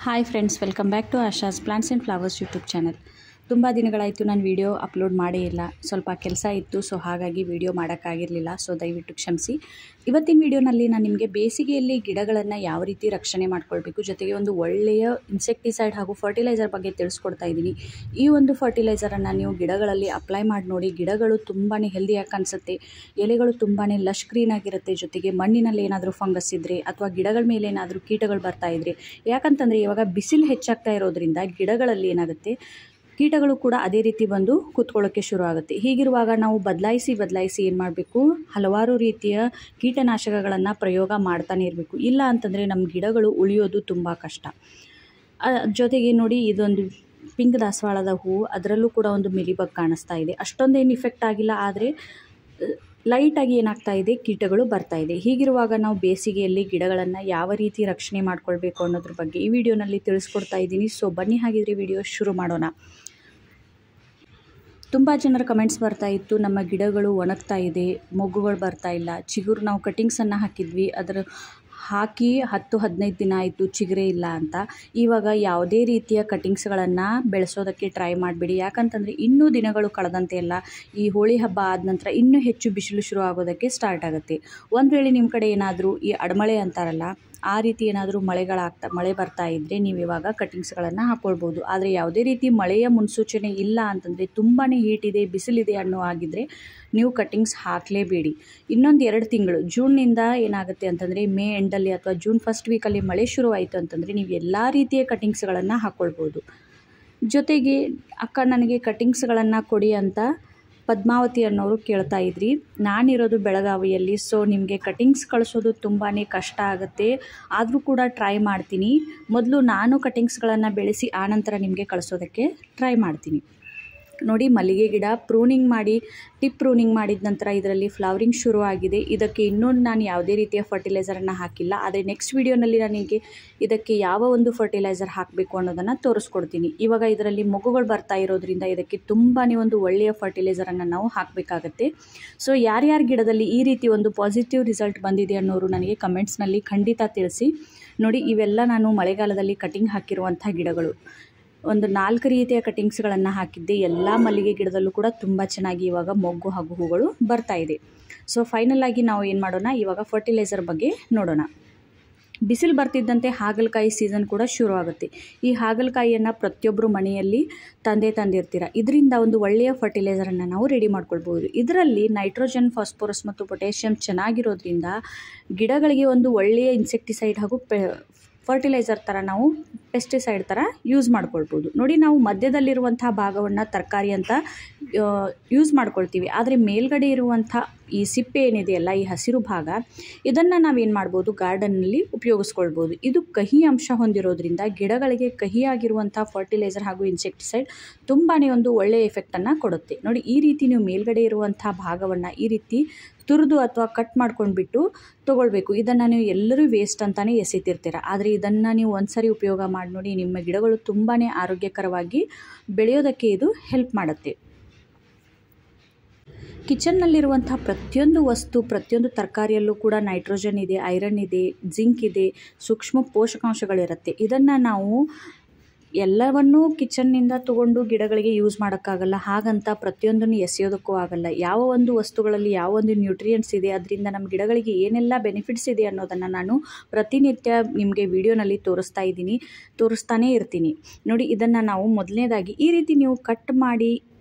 Hi friends, welcome back to Asha's plants and flowers YouTube channel. ತುಂಬ ದಿನಗಳಾಯಿತು ನಾನು video upload ಮಾಡೇ ಇಲ್ಲ. ಸ್ವಲ್ಪ ಕೆಲಸ ಇತ್ತು, ಸೊ ಹಾಗಾಗಿ ವಿಡಿಯೋ ಮಾಡೋಕ್ಕಾಗಿರಲಿಲ್ಲ. ಸೊ ದಯವಿಟ್ಟು ಕ್ಷಮಿಸಿ. ಇವತ್ತಿನ ವಿಡಿಯೋನಲ್ಲಿ ನಾನು ನಿಮಗೆ ಬೇಸಿಗೆಯಲ್ಲಿ ಗಿಡಗಳನ್ನು ಯಾವ ರೀತಿ ರಕ್ಷಣೆ ಮಾಡ್ಕೊಳ್ಬೇಕು, ಜೊತೆಗೆ ಒಂದು ಒಳ್ಳೆಯ ಇನ್ಸೆಕ್ಟಿಸೈಡ್ ಹಾಗೂ ಫರ್ಟಿಲೈಸರ್ ಬಗ್ಗೆ ತಿಳಿಸ್ಕೊಡ್ತಾ ಇದ್ದೀನಿ. ಈ ಒಂದು ಫರ್ಟಿಲೈಸರನ್ನು ನೀವು ಗಿಡಗಳಲ್ಲಿ ಅಪ್ಲೈ ಮಾಡಿ ನೋಡಿ. ಗಿಡಗಳು ತುಂಬಾ ಹೆಲ್ದಿಯಾಗಿ ಕಾಣಿಸುತ್ತೆ, ಎಲೆಗಳು ತುಂಬಾ ಲಶ್ ಗ್ರೀನ್ ಆಗಿರುತ್ತೆ. ಜೊತೆಗೆ ಮಣ್ಣಿನಲ್ಲಿ ಏನಾದರೂ ಫಂಗಸ್ ಇದ್ದರೆ ಅಥವಾ ಗಿಡಗಳ ಮೇಲೆ ಏನಾದರೂ ಕೀಟಗಳು ಬರ್ತಾ ಇದ್ದರೆ, ಯಾಕಂತಂದರೆ ಇವಾಗ ಬಿಸಿಲು ಹೆಚ್ಚಾಗ್ತಾ ಇರೋದ್ರಿಂದ ಗಿಡಗಳಲ್ಲಿ ಏನಾಗುತ್ತೆ, ಕೀಟಗಳು ಕೂಡ ಅದೇ ರೀತಿ ಬಂದು ಕೂತ್ಕೊಳ್ಳೋಕ್ಕೆ ಶುರು ಆಗುತ್ತೆ. ಹೀಗಿರುವಾಗ ನಾವು ಬದಲಾಯಿಸಿ ಏನು ಮಾಡಬೇಕು, ಹಲವಾರು ರೀತಿಯ ಕೀಟನಾಶಕಗಳನ್ನು ಪ್ರಯೋಗ ಮಾಡ್ತಾನೆ ಇರಬೇಕು. ಇಲ್ಲ ಅಂತಂದರೆ ನಮ್ಮ ಗಿಡಗಳು ಉಳಿಯೋದು ತುಂಬ ಕಷ್ಟ. ಜೊತೆಗೆ ನೋಡಿ, ಇದೊಂದು ಪಿಂಕ್ ದಾಸವಾಳದ ಹೂವು, ಅದರಲ್ಲೂ ಕೂಡ ಒಂದು ಮಿಲಿಬಗ್ ಕಾಣಿಸ್ತಾ ಇದೆ. ಅಷ್ಟೊಂದೇನು ಇಫೆಕ್ಟ್ ಆಗಿಲ್ಲ, ಆದರೆ ಲೈಟಾಗಿ ಏನಾಗ್ತಾ ಇದೆ, ಕೀಟಗಳು ಬರ್ತಾ ಇದೆ. ಹೀಗಿರುವಾಗ ನಾವು ಬೇಸಿಗೆಯಲ್ಲಿ ಗಿಡಗಳನ್ನು ಯಾವ ರೀತಿ ರಕ್ಷಣೆ ಮಾಡ್ಕೊಳ್ಬೇಕು ಅನ್ನೋದ್ರ ಬಗ್ಗೆ ಈ ವಿಡಿಯೋನಲ್ಲಿ ತಿಳಿಸ್ಕೊಡ್ತಾ ಇದ್ದೀನಿ. ಸೊ ಬನ್ನಿ, ಹಾಗಿದ್ರೆ ವಿಡಿಯೋ ಶುರು ಮಾಡೋಣ. ತುಂಬ ಜನರ ಕಮೆಂಟ್ಸ್ ಬರ್ತಾ ಇತ್ತು, ನಮ್ಮ ಗಿಡಗಳು ಒಣಗ್ತಾ ಇದೆ, ಮೊಗ್ಗುಗಳು ಬರ್ತಾ ಇಲ್ಲ, ಚಿಗುರು ನಾವು ಕಟಿಂಗ್ಸನ್ನು ಹಾಕಿದ್ವಿ, ಅದರ ಹಾಕಿ 10-15 ದಿನ ಆಯಿತು, ಚಿಗುರೇ ಇಲ್ಲ ಅಂತ. ಇವಾಗ ಯಾವುದೇ ರೀತಿಯ ಕಟಿಂಗ್ಸ್ಗಳನ್ನು ಬೆಳೆಸೋದಕ್ಕೆ ಟ್ರೈ ಮಾಡಬೇಡಿ. ಯಾಕಂತಂದರೆ ಇನ್ನೂ ದಿನಗಳು ಕಳೆದಂತೆ ಎಲ್ಲ ಈ ಹೋಳಿ ಹಬ್ಬ ಆದ ನಂತರ ಇನ್ನೂ ಹೆಚ್ಚು ಬಿಸಿಲು ಶುರು ಆಗೋದಕ್ಕೆ ಸ್ಟಾರ್ಟ್ ಆಗುತ್ತೆ. ಒಂದು ವೇಳೆ ನಿಮ್ಮ ಕಡೆ ಏನಾದರೂ ಈ ಅಡಮಳೆ ಅಂತಾರಲ್ಲ, ಆ ರೀತಿ ಏನಾದರೂ ಮಳೆ ಬರ್ತಾ ಇದ್ದರೆ ನೀವು ಇವಾಗ ಕಟಿಂಗ್ಸ್ಗಳನ್ನು ಹಾಕ್ಕೊಳ್ಬೋದು. ಆದರೆ ಯಾವುದೇ ರೀತಿ ಮಳೆಯ ಮುನ್ಸೂಚನೆ ಇಲ್ಲ ಅಂತಂದರೆ, ತುಂಬಾ ಹೀಟ್ ಇದೆ, ಬಿಸಿಲಿದೆ ಅನ್ನೋ ಆಗಿದ್ದರೆ ನೀವು ಕಟಿಂಗ್ಸ್ ಹಾಕಲೇಬೇಡಿ. ಇನ್ನೊಂದು 2 ತಿಂಗಳು, ಜೂನ್ನಿಂದ ಏನಾಗುತ್ತೆ ಅಂತಂದರೆ ಮೇ ಎಂಡಲ್ಲಿ ಅಥವಾ ಜೂನ್ ಫಸ್ಟ್ ವೀಕಲ್ಲಿ ಮಳೆ ಶುರುವಾಯಿತು ಅಂತಂದರೆ ನೀವು ಎಲ್ಲ ರೀತಿಯ ಕಟಿಂಗ್ಸ್ಗಳನ್ನು ಹಾಕ್ಕೊಳ್ಬೋದು. ಜೊತೆಗೆ ಅಕ್ಕ ನನಗೆ ಕಟಿಂಗ್ಸ್ಗಳನ್ನು ಕೊಡಿ ಅಂತ ಪದ್ಮಾವತಿ ಅನ್ನೋರು ಕೇಳ್ತಾ ಇದ್ರಿ. ನಾನಿರೋದು ಬೆಳಗಾವಿಯಲ್ಲಿ, ಸೊ ನಿಮಗೆ ಕಟಿಂಗ್ಸ್ ಕಳಿಸೋದು ತುಂಬಾ ಕಷ್ಟ ಆಗುತ್ತೆ. ಆದರೂ ಕೂಡ ಟ್ರೈ ಮಾಡ್ತೀನಿ. ಮೊದಲು ನಾನು ಕಟಿಂಗ್ಸ್ಗಳನ್ನು ಬೆಳೆಸಿ ಆನಂತರ ನಿಮಗೆ ಕಳಿಸೋದಕ್ಕೆ ಟ್ರೈ ಮಾಡ್ತೀನಿ. ನೋಡಿ, ಮಲ್ಲಿಗೆ ಗಿಡ ಪ್ರೂನಿಂಗ್ ಮಾಡಿ, ಟಿಪ್ ಪ್ರೂನಿಂಗ್ ಮಾಡಿದ ನಂತರ ಇದರಲ್ಲಿ ಫ್ಲವರಿಂಗ್ ಶುರು ಆಗಿದೆ. ಇದಕ್ಕೆ ಇನ್ನೂ ನಾನು ಯಾವುದೇ ರೀತಿಯ ಫರ್ಟಿಲೈಸರನ್ನು ಹಾಕಿಲ್ಲ. ಆದರೆ ನೆಕ್ಸ್ಟ್ ವಿಡಿಯೋನಲ್ಲಿ ನನಗೆ ಇದಕ್ಕೆ ಯಾವ ಒಂದು ಫರ್ಟಿಲೈಸರ್ ಹಾಕಬೇಕು ಅನ್ನೋದನ್ನು ತೋರಿಸ್ಕೊಡ್ತೀನಿ. ಇವಾಗ ಇದರಲ್ಲಿ ಮೊಗ್ಗುಗಳು ಬರ್ತಾ ಇರೋದ್ರಿಂದ ಇದಕ್ಕೆ ತುಂಬಾ ಒಂದು ಒಳ್ಳೆಯ ಫರ್ಟಿಲೈಸರನ್ನು ನಾವು ಹಾಕಬೇಕಾಗತ್ತೆ. ಸೊ ಯಾರ್ಯಾರ ಗಿಡದಲ್ಲಿ ಈ ರೀತಿ ಒಂದು ಪಾಸಿಟಿವ್ ರಿಸಲ್ಟ್ ಬಂದಿದೆ ಅನ್ನೋರು ನನಗೆ ಕಮೆಂಟ್ಸ್ನಲ್ಲಿ ಖಂಡಿತ ತಿಳಿಸಿ. ನೋಡಿ, ಇವೆಲ್ಲ ನಾನು ಮಳೆಗಾಲದಲ್ಲಿ ಕಟಿಂಗ್ ಹಾಕಿರುವಂಥ ಗಿಡಗಳು. ಒಂದು 4 ರೀತಿಯ ಕಟಿಂಗ್ಸ್ಗಳನ್ನು ಹಾಕಿದ್ದೆ. ಎಲ್ಲ ಮಲ್ಲಿಗೆ ಗಿಡದಲ್ಲೂ ಕೂಡ ತುಂಬ ಚೆನ್ನಾಗಿ ಇವಾಗ ಮೊಗ್ಗು ಹಾಗೂ ಹೂಗಳು ಬರ್ತಾ ಇದೆ. ಸೊ ಫೈನಲ್ ಆಗಿ ನಾವು ಏನು ಮಾಡೋಣ, ಇವಾಗ ಫರ್ಟಿಲೈಸರ್ ಬಗ್ಗೆ ನೋಡೋಣ. ಬಿಸಿಲು ಬರ್ತಿದ್ದಂತೆ ಹಾಗಲಕಾಯಿ ಸೀಸನ್ ಕೂಡ ಶುರು ಆಗುತ್ತೆ. ಈ ಹಾಗಲಕಾಯಿಯನ್ನು ಪ್ರತಿಯೊಬ್ಬರು ಮನೆಯಲ್ಲಿ ತಂದಿರ್ತೀರ. ಇದರಿಂದ ಒಂದು ಒಳ್ಳೆಯ ಫರ್ಟಿಲೈಸರನ್ನು ನಾವು ರೆಡಿ ಮಾಡ್ಕೊಳ್ಬೋದು. ಇದರಲ್ಲಿ ನೈಟ್ರೋಜನ್, ಫಾಸ್ಫರಸ್ ಮತ್ತು ಪೊಟ್ಯಾಷಿಯಮ್ ಚೆನ್ನಾಗಿರೋದ್ರಿಂದ ಗಿಡಗಳಿಗೆ ಒಂದು ಒಳ್ಳೆಯ ಇನ್ಸೆಕ್ಟಿಸೈಡ್ ಹಾಗೂ ಫರ್ಟಿಲೈಸರ್ ಥರ, ನಾವು ಪೆಸ್ಟಿಸೈಡ್ ಥರ ಯೂಸ್ ಮಾಡ್ಕೊಳ್ಬೋದು. ನೋಡಿ, ನಾವು ಮಧ್ಯದಲ್ಲಿರುವಂಥ ಭಾಗವನ್ನು ತರಕಾರಿ ಅಂತ ಯೂಸ್ ಮಾಡ್ಕೊಳ್ತೀವಿ. ಆದರೆ ಮೇಲ್ಗಡೆ ಇರುವಂಥ ಈ ಸಿಪ್ಪೆ ಏನಿದೆಯಲ್ಲ, ಈ ಹಸಿರು ಭಾಗ, ಇದನ್ನು ನಾವೇನು ಮಾಡ್ಬೋದು, ಗಾರ್ಡನ್ನಲ್ಲಿ ಉಪಯೋಗಿಸ್ಕೊಳ್ಬೋದು. ಇದು ಕಹಿ ಅಂಶ ಹೊಂದಿರೋದ್ರಿಂದ ಗಿಡಗಳಿಗೆ ಕಹಿಯಾಗಿರುವಂಥ ಫರ್ಟಿಲೈಸರ್ ಹಾಗೂ ಇನ್ಸೆಕ್ಟಿಸೈಡ್ ತುಂಬಾ ಒಂದು ಒಳ್ಳೆಯ ಎಫೆಕ್ಟನ್ನು ಕೊಡುತ್ತೆ. ನೋಡಿ, ಈ ರೀತಿ ನೀವು ಮೇಲ್ಗಡೆ ಇರುವಂಥ ಭಾಗವನ್ನು ಈ ರೀತಿ ತುರಿದು ಅಥವಾ ಕಟ್ ಮಾಡ್ಕೊಂಡ್ಬಿಟ್ಟು ತೊಗೊಳ್ಬೇಕು. ಇದನ್ನು ನೀವು ಎಲ್ಲರೂ ವೇಸ್ಟ್ ಅಂತಲೇ ಎಸಿತಿರ್ತೀರ. ಆದರೆ ಇದನ್ನು ನೀವು ಒಂದ್ಸರಿ ಉಪಯೋಗ ಮಾಡಿ ನೋಡಿ, ನಿಮ್ಮ ಗಿಡಗಳು ತುಂಬಾ ಆರೋಗ್ಯಕರವಾಗಿ ಬೆಳೆಯೋದಕ್ಕೆ ಇದು ಹೆಲ್ಪ್ ಮಾಡುತ್ತೆ. ಕಿಚನ್ನಲ್ಲಿರುವಂಥ ಪ್ರತಿಯೊಂದು ವಸ್ತು, ಪ್ರತಿಯೊಂದು ತರಕಾರಿಯಲ್ಲೂ ಕೂಡ ನೈಟ್ರೋಜನ್ ಇದೆ, ಐರನ್ ಇದೆ, ಜಿಂಕ್ ಇದೆ, ಸೂಕ್ಷ್ಮ ಪೋಷಕಾಂಶಗಳಿರುತ್ತೆ. ಇದನ್ನು ನಾವು ಎಲ್ಲವನ್ನೂ ಕಿಚನ್ನಿಂದ ತೊಗೊಂಡು ಗಿಡಗಳಿಗೆ ಯೂಸ್ ಮಾಡೋಕ್ಕಾಗಲ್ಲ. ಹಾಗಂತ ಪ್ರತಿಯೊಂದನ್ನು ಎಸೆಯೋದಕ್ಕೂ ಆಗಲ್ಲ. ಯಾವ ಒಂದು ವಸ್ತುಗಳಲ್ಲಿ ಯಾವ ಒಂದು ನ್ಯೂಟ್ರಿಯೆಂಟ್ಸ್ ಇದೆ, ಅದರಿಂದ ನಮ್ಮ ಗಿಡಗಳಿಗೆ ಏನೆಲ್ಲ ಬೆನಿಫಿಟ್ಸ್ ಇದೆ ಅನ್ನೋದನ್ನು ನಾನು ಪ್ರತಿನಿತ್ಯ ನಿಮಗೆ ವಿಡಿಯೋನಲ್ಲಿ ತೋರಿಸ್ತಾನೇ ಇರ್ತೀನಿ. ನೋಡಿ, ಇದನ್ನು ನಾವು ಮೊದಲನೇದಾಗಿ ಈ ರೀತಿ ನೀವು ಕಟ್ ಮಾಡಿ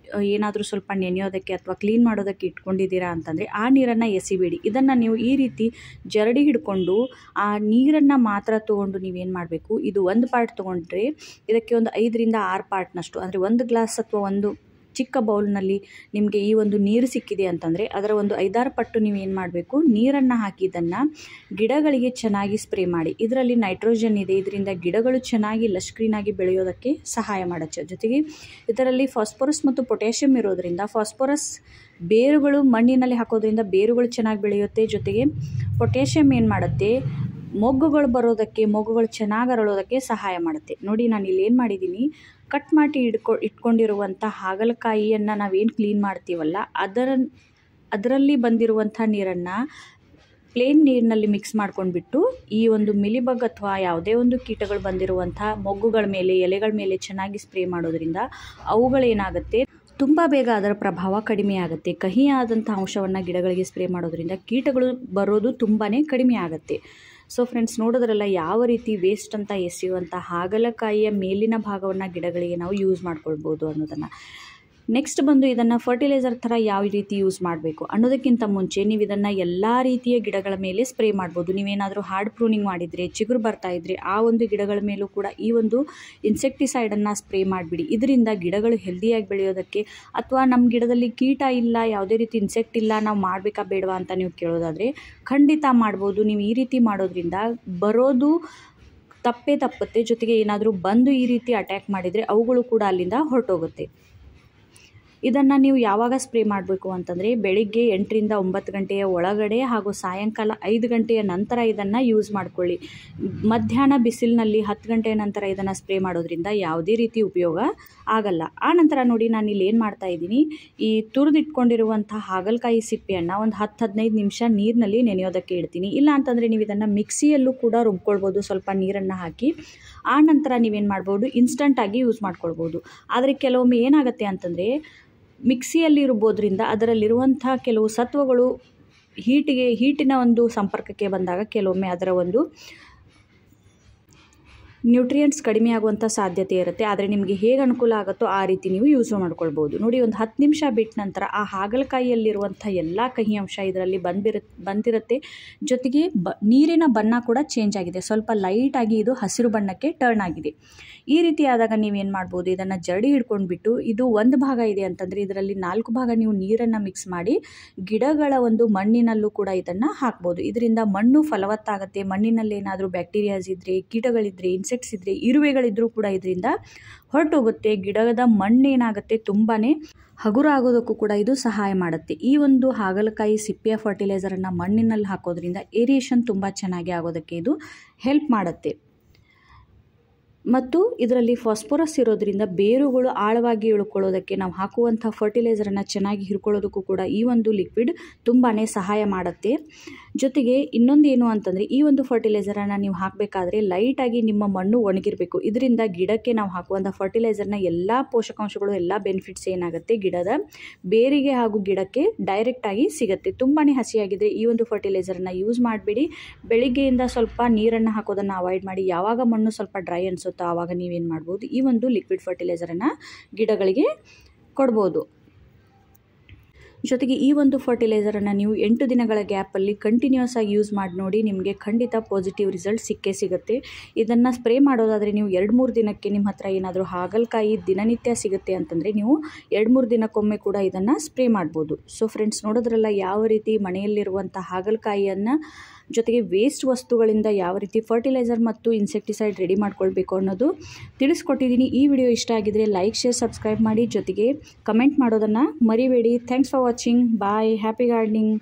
ಏನಾದರೂ ಸ್ವಲ್ಪ ನೆನೆಯೋದಕ್ಕೆ ಅಥವಾ ಕ್ಲೀನ್ ಮಾಡೋದಕ್ಕೆ ಇಟ್ಕೊಂಡಿದ್ದೀರಾ ಅಂತಂದರೆ ಆ ನೀರನ್ನು ಎಸಿಬೇಡಿ. ಇದನ್ನು ನೀವು ಈ ರೀತಿ ಜರಡಿ ಹಿಡ್ಕೊಂಡು ಆ ನೀರನ್ನು ಮಾತ್ರ ತೊಗೊಂಡು ನೀವೇನು ಮಾಡಬೇಕು, ಇದು 1 ಪಾರ್ಟ್ ತೊಗೊಂಡ್ರೆ ಇದಕ್ಕೆ ಒಂದು 5ರಿಂದ 6 ಪಾರ್ಟ್ನಷ್ಟು, ಅಂದರೆ 1 ಗ್ಲಾಸ್ ಅಥವಾ ಒಂದು ಚಿಕ್ಕ ಬೌಲ್ನಲ್ಲಿ ನಿಮಗೆ ಈ ಒಂದು ನೀರು ಸಿಕ್ಕಿದೆ ಅಂತಂದರೆ ಅದರ ಒಂದು 5-6 ಪಟ್ಟು ನೀವೇನು ಮಾಡಬೇಕು, ನೀರನ್ನು ಹಾಕಿ ಇದನ್ನು ಗಿಡಗಳಿಗೆ ಚೆನ್ನಾಗಿ ಸ್ಪ್ರೇ ಮಾಡಿ. ಇದರಲ್ಲಿ ನೈಟ್ರೋಜನ್ ಇದೆ, ಇದರಿಂದ ಗಿಡಗಳು ಚೆನ್ನಾಗಿ ಲಶ್ ಗ್ರೀನಾಗಿ ಬೆಳೆಯೋದಕ್ಕೆ ಸಹಾಯ ಮಾಡುತ್ತೆ. ಜೊತೆಗೆ ಇದರಲ್ಲಿ ಫಾಸ್ಫರಸ್ ಮತ್ತು ಪೊಟ್ಯಾಷಿಯಮ್ ಇರೋದ್ರಿಂದ, ಫಾಸ್ಫರಸ್ ಬೇರುಗಳು ಮಣ್ಣಿನಲ್ಲಿ ಹಾಕೋದ್ರಿಂದ ಬೇರುಗಳು ಚೆನ್ನಾಗಿ ಬೆಳೆಯುತ್ತೆ. ಜೊತೆಗೆ ಪೊಟ್ಯಾಷಿಯಮ್ ಏನು ಮಾಡುತ್ತೆ, ಮೊಗ್ಗುಗಳು ಚೆನ್ನಾಗಿ ಅರಳೋದಕ್ಕೆ ಸಹಾಯ ಮಾಡುತ್ತೆ. ನೋಡಿ, ನಾನು ಇಲ್ಲಿ ಏನು ಮಾಡಿದ್ದೀನಿ, ಕಟ್ ಮಾಡಿ ಇಟ್ಕೊಂಡಿರುವಂಥ ಹಾಗಲಕಾಯಿಯನ್ನು ನಾವೇನು ಕ್ಲೀನ್ ಮಾಡ್ತೀವಲ್ಲ, ಅದರಲ್ಲಿ ಬಂದಿರುವಂಥ ನೀರನ್ನು ಪ್ಲೇನ್ ನೀರಿನಲ್ಲಿ ಮಿಕ್ಸ್ ಮಾಡ್ಕೊಂಡ್ಬಿಟ್ಟು ಈ ಒಂದು ಮಿಲಿಬಗ್ ಅಥವಾ ಯಾವುದೇ ಒಂದು ಕೀಟಗಳು ಬಂದಿರುವಂಥ ಮೊಗ್ಗುಗಳ ಮೇಲೆ ಎಲೆಗಳ ಮೇಲೆ ಚೆನ್ನಾಗಿ ಸ್ಪ್ರೇ ಮಾಡೋದ್ರಿಂದ ಅವುಗಳೇನಾಗುತ್ತೆ ತುಂಬ ಬೇಗ ಅದರ ಪ್ರಭಾವ ಕಡಿಮೆ ಆಗುತ್ತೆ. ಕಹಿಯಾದಂಥ ಅಂಶವನ್ನು ಗಿಡಗಳಿಗೆ ಸ್ಪ್ರೇ ಮಾಡೋದ್ರಿಂದ ಕೀಟಗಳು ಬರೋದು ತುಂಬಾ ಕಡಿಮೆ ಆಗುತ್ತೆ. ಸೊ ಫ್ರೆಂಡ್ಸ್, ನೋಡೋದ್ರಲ್ಲ ಯಾವ ರೀತಿ ವೇಸ್ಟ್ ಅಂತ ಎಸೆಯುವಂಥ ಹಾಗಲಕಾಯಿಯ ಮೇಲಿನ ಭಾಗವನ್ನು ಗಿಡಗಳಿಗೆ ನಾವು ಯೂಸ್ ಮಾಡ್ಕೊಳ್ಬೋದು ಅನ್ನೋದನ್ನು. ನೆಕ್ಸ್ಟ್ ಬಂದು ಇದನ್ನು ಫರ್ಟಿಲೈಸರ್ ಥರ ಯಾವ ರೀತಿ ಯೂಸ್ ಮಾಡಬೇಕು ಅನ್ನೋದಕ್ಕಿಂತ ಮುಂಚೆ ನೀವು ಇದನ್ನು ಎಲ್ಲ ರೀತಿಯ ಗಿಡಗಳ ಮೇಲೆ ಸ್ಪ್ರೇ ಮಾಡ್ಬೋದು. ನೀವೇನಾದರೂ ಹಾರ್ಡ್ ಪ್ರೂನಿಂಗ್ ಮಾಡಿದರೆ, ಚಿಗುರು ಬರ್ತಾ ಇದ್ದರೆ ಆ ಒಂದು ಗಿಡಗಳ ಮೇಲೂ ಕೂಡ ಈ ಒಂದು ಇನ್ಸೆಕ್ಟಿಸೈಡನ್ನು ಸ್ಪ್ರೇ ಮಾಡಿಬಿಡಿ. ಇದರಿಂದ ಗಿಡಗಳು ಹೆಲ್ದಿಯಾಗಿ ಬೆಳೆಯೋದಕ್ಕೆ, ಅಥವಾ ನಮ್ಮ ಗಿಡದಲ್ಲಿ ಕೀಟ ಇಲ್ಲ, ಯಾವುದೇ ರೀತಿ ಇನ್ಸೆಕ್ಟ್ ಇಲ್ಲ, ನಾವು ಮಾಡಬೇಕಾ ಬೇಡವಾ ಅಂತ ನೀವು ಕೇಳೋದಾದರೆ ಖಂಡಿತ ಮಾಡ್ಬೋದು. ನೀವು ಈ ರೀತಿ ಮಾಡೋದ್ರಿಂದ ಬರೋದು ತಪ್ಪುತ್ತೆ. ಜೊತೆಗೆ ಏನಾದರೂ ಬಂದು ಈ ರೀತಿ ಅಟ್ಯಾಕ್ ಮಾಡಿದರೆ ಅವುಗಳು ಕೂಡ ಅಲ್ಲಿಂದ ಹೊರಟೋಗುತ್ತೆ. ಇದನ್ನು ನೀವು ಯಾವಾಗ ಸ್ಪ್ರೇ ಮಾಡಬೇಕು ಅಂತಂದರೆ ಬೆಳಿಗ್ಗೆ 8ರಿಂದ 9 ಗಂಟೆಯ ಒಳಗಡೆ ಹಾಗೂ ಸಾಯಂಕಾಲ 5 ಗಂಟೆಯ ನಂತರ ಇದನ್ನು ಯೂಸ್ ಮಾಡ್ಕೊಳ್ಳಿ. ಮಧ್ಯಾಹ್ನ ಬಿಸಿಲಿನಲ್ಲಿ 10 ಗಂಟೆಯ ನಂತರ ಇದನ್ನು ಸ್ಪ್ರೇ ಮಾಡೋದ್ರಿಂದ ಯಾವುದೇ ರೀತಿ ಉಪಯೋಗ ಆಗಲ್ಲ. ಆ ನಂತರ ನೋಡಿ, ನಾನು ಇಲ್ಲಿ ಏನು ಮಾಡ್ತಾ ಇದ್ದೀನಿ, ಈ ತುರಿದಿಟ್ಕೊಂಡಿರುವಂಥ ಹಾಗಲಕಾಯಿ ಸಿಪ್ಪೆಯನ್ನು ಒಂದು 10-15 ನಿಮಿಷ ನೀರಿನಲ್ಲಿ ನೆನೆಯೋದಕ್ಕೆ ಇಡ್ತೀನಿ. ಇಲ್ಲ ಅಂತಂದರೆ ನೀವು ಇದನ್ನು ಮಿಕ್ಸಿಯಲ್ಲೂ ಕೂಡ ರುಬ್ಕೊಳ್ಬೋದು, ಸ್ವಲ್ಪ ನೀರನ್ನು ಹಾಕಿ. ಆ ನಂತರ ನೀವೇನು ಮಾಡ್ಬೋದು, ಇನ್ಸ್ಟಂಟಾಗಿ ಯೂಸ್ ಮಾಡ್ಕೊಳ್ಬೋದು. ಆದರೆ ಕೆಲವೊಮ್ಮೆ ಏನಾಗುತ್ತೆ ಅಂತಂದರೆ ಮಿಕ್ಸಿಯಲ್ಲಿ ರುಬ್ಬೋದ್ರಿಂದ ಅದರಲ್ಲಿರುವಂಥ ಕೆಲವು ಸತ್ವಗಳು ಹೀಟಿನ ಒಂದು ಸಂಪರ್ಕಕ್ಕೆ ಬಂದಾಗ ಕೆಲವೊಮ್ಮೆ ಅದರ ಒಂದು ನ್ಯೂಟ್ರಿಯೆಂಟ್ಸ್ ಕಡಿಮೆ ಆಗುವಂಥ ಸಾಧ್ಯತೆ ಇರುತ್ತೆ. ಆದರೆ ನಿಮಗೆ ಹೇಗೆ ಅನುಕೂಲ ಆಗುತ್ತೋ ಆ ರೀತಿ ನೀವು ಯೂಸ್ ಮಾಡ್ಕೊಳ್ಬೋದು. ನೋಡಿ, ಒಂದು 10 ನಿಮಿಷ ಬಿಟ್ಟ ನಂತರ ಆ ಹಾಗಲಕಾಯಿಯಲ್ಲಿರುವಂಥ ಎಲ್ಲ ಕಹಿ ಅಂಶ ಇದರಲ್ಲಿ ಬಂದಿರುತ್ತೆ. ಜೊತೆಗೆ ನೀರಿನ ಬಣ್ಣ ಕೂಡ ಚೇಂಜ್ ಆಗಿದೆ, ಸ್ವಲ್ಪ ಲೈಟಾಗಿ ಇದು ಹಸಿರು ಬಣ್ಣಕ್ಕೆ ಟರ್ನ್ ಆಗಿದೆ. ಈ ರೀತಿ ಆದಾಗ ನೀವೇನು ಮಾಡ್ಬೋದು, ಇದನ್ನು ಜರಡಿ ಹಿಡ್ಕೊಂಡ್ಬಿಟ್ಟು, ಇದು ಒಂದು ಭಾಗ ಇದೆ ಅಂತಂದರೆ ಇದರಲ್ಲಿ 4 ಭಾಗ ನೀವು ನೀರನ್ನು ಮಿಕ್ಸ್ ಮಾಡಿ ಗಿಡಗಳ ಒಂದು ಮಣ್ಣಿನಲ್ಲೂ ಕೂಡ ಇದನ್ನು ಹಾಕ್ಬೋದು. ಇದರಿಂದ ಮಣ್ಣು ಫಲವತ್ತಾಗುತ್ತೆ. ಮಣ್ಣಿನಲ್ಲಿ ಏನಾದರೂ ಬ್ಯಾಕ್ಟೀರಿಯಾಸ್ ಇದ್ದರೆ, ಕೀಟಗಳಿದ್ದರೆ, ಇನ್ಸೆಕ್ಟ್ಸ್ ಇದ್ದರೆ, ಇರುವೆಗಳಿದ್ರೂ ಕೂಡ ಇದರಿಂದ ಹೊರಟೋಗುತ್ತೆ. ಗಿಡದ ಮಣ್ಣೇನಾಗುತ್ತೆ ತುಂಬಾ ಹಗುರ ಆಗೋದಕ್ಕೂ ಕೂಡ ಇದು ಸಹಾಯ ಮಾಡುತ್ತೆ. ಈ ಒಂದು ಹಾಗಲಕಾಯಿ ಸಿಪ್ಪೆಯ ಫರ್ಟಿಲೈಸರನ್ನು ಮಣ್ಣಿನಲ್ಲಿ ಹಾಕೋದ್ರಿಂದ ಏರಿಯೇಷನ್ ತುಂಬ ಚೆನ್ನಾಗಿ ಆಗೋದಕ್ಕೆ ಇದು ಹೆಲ್ಪ್ ಮಾಡುತ್ತೆ. ಮತ್ತು ಇದರಲ್ಲಿ ಫಾಸ್ಫರಸ್ ಇರೋದ್ರಿಂದ ಬೇರುಗಳು ಆಳವಾಗಿ ಇಳ್ಕೊಳ್ಳೋದಕ್ಕೆ, ನಾವು ಹಾಕುವಂಥ ಫರ್ಟಿಲೈಸರನ್ನು ಚೆನ್ನಾಗಿ ಹಿಡ್ಕೊಳ್ಳೋದಕ್ಕೂ ಕೂಡ ಈ ಒಂದು ಲಿಕ್ವಿಡ್ ತುಂಬಾ ಸಹಾಯ ಮಾಡುತ್ತೆ. ಜೊತೆಗೆ ಇನ್ನೊಂದು ಏನು ಅಂತಂದರೆ, ಈ ಒಂದು ಫರ್ಟಿಲೈಸರನ್ನು ನೀವು ಹಾಕಬೇಕಾದ್ರೆ ಲೈಟಾಗಿ ನಿಮ್ಮ ಮಣ್ಣು ಒಣಗಿರಬೇಕು. ಇದರಿಂದ ಗಿಡಕ್ಕೆ ನಾವು ಹಾಕುವಂಥ ಫರ್ಟಿಲೈಸರ್ನ ಎಲ್ಲ ಪೋಷಕಾಂಶಗಳು, ಎಲ್ಲ ಬೆನಿಫಿಟ್ಸ್ ಏನಾಗುತ್ತೆ ಗಿಡದ ಬೇರಿಗೆ ಹಾಗೂ ಗಿಡಕ್ಕೆ ಡೈರೆಕ್ಟಾಗಿ ಸಿಗುತ್ತೆ. ತುಂಬಾ ಹಸಿಯಾಗಿದ್ದರೆ ಈ ಒಂದು ಫರ್ಟಿಲೈಸರನ್ನು ಯೂಸ್ ಮಾಡಿಬಿಡಿ. ಬೆಳಿಗ್ಗೆಯಿಂದ ಸ್ವಲ್ಪ ನೀರನ್ನು ಹಾಕೋದನ್ನು ಅವಾಯ್ಡ್ ಮಾಡಿ. ಯಾವಾಗ ಮಣ್ಣು ಸ್ವಲ್ಪ ಡ್ರೈ ಅನಿಸುತ್ತೋ ಆವಾಗ ನೀವೇನು ಮಾಡ್ಬೋದು, ಈ ಒಂದು ಲಿಕ್ವಿಡ್ ಫರ್ಟಿಲೈಸರನ್ನು ಗಿಡಗಳಿಗೆ ಕೊಡ್ಬೋದು. ಜೊತೆಗೆ ಈ ಒಂದು ಫರ್ಟಿಲೈಸರನ್ನು ನೀವು 8 ದಿನಗಳ ಗ್ಯಾಪಲ್ಲಿ ಕಂಟಿನ್ಯೂಸ್ ಆಗಿ ಯೂಸ್ ಮಾಡಿ ನೋಡಿ, ನಿಮಗೆ ಖಂಡಿತ ಪಾಸಿಟಿವ್ ರಿಸಲ್ಟ್ ಸಿಗುತ್ತೆ. ಇದನ್ನು ಸ್ಪ್ರೇ ಮಾಡೋದಾದರೆ ನೀವು 2-3 ದಿನಕ್ಕೆ ನಿಮ್ಮ ಹತ್ರ ಏನಾದರೂ ಹಾಗಲಕಾಯಿ ದಿನನಿತ್ಯ ಸಿಗುತ್ತೆ ಅಂತಂದರೆ ನೀವು 2-3 ದಿನಕ್ಕೊಮ್ಮೆ ಕೂಡ ಇದನ್ನು ಸ್ಪ್ರೇ ಮಾಡ್ಬೋದು. ಸೊ ಫ್ರೆಂಡ್ಸ್, ನೋಡೋದ್ರಲ್ಲ ಯಾವ ರೀತಿ ಮನೆಯಲ್ಲಿರುವಂಥ ಹಾಗಲಕಾಯಿಯನ್ನು ಜೊತೆಗೆ ವೇಸ್ಟ್ ವಸ್ತುಗಳಿಂದ ಯಾವ ರೀತಿ ಫರ್ಟಿಲೈಸರ್ ಮತ್ತು ಇನ್ಸೆಕ್ಟಿಸೈಡ್ ರೆಡಿ ಮಾಡ್ಕೊಳ್ಬೇಕು ಅನ್ನೋದು ತಿಳಿಸ್ಕೊಟ್ಟಿದ್ದೀನಿ. ಈ ವಿಡಿಯೋ ಇಷ್ಟ ಆಗಿದ್ರೆ ಲೈಕ್, ಶೇರ್, ಸಬ್ಸ್ಕ್ರೈಬ್ ಮಾಡಿ. ಜೊತೆಗೆ ಕಮೆಂಟ್ ಮಾಡೋದನ್ನು ಮರಿಬೇಡಿ. Thanks for watching. Bye. Happy gardening.